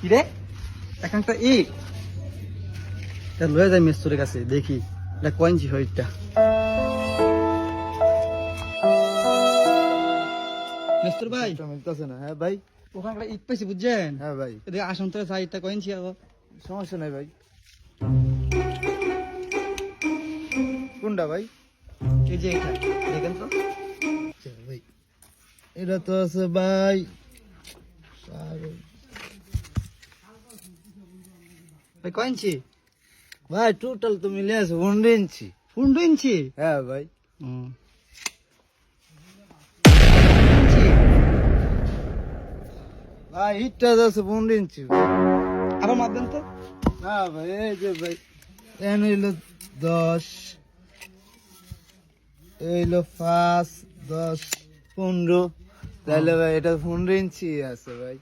কি রে একটা ইট এটা লয়ে যাই মেস্তরের কাছে দেখি এটা কয়েঞ্চি হয় এটা মেস্তর ভাই মিলতেছে না। হ্যাঁ ভাই। ওখানে ইট পাইছি বুঝছেন? হ্যাঁ ভাই, এদিকে আসুন তো সাইডটা কয়েঞ্চি আবার সমস্যা নাই ভাই। কোনটা ভাই? এই যে এটা দেখেন তো ভাই এটা তো আছে ভাই ভাই কয়েঞ্চি ভাই, টোটাল তো মিলে আছে 15 ইঞ্চি। 15 ইঞ্চি হ্যাঁ ভাই। ভাই হিটটা আছে 15 ইঞ্চি। আরো মাপবেন তো না ভাই, এই যে ভাই এন হইলো 10, হইলো 5, 10, 15, তাহলে ভাই এটা 15 ইঞ্চি আছে ভাই।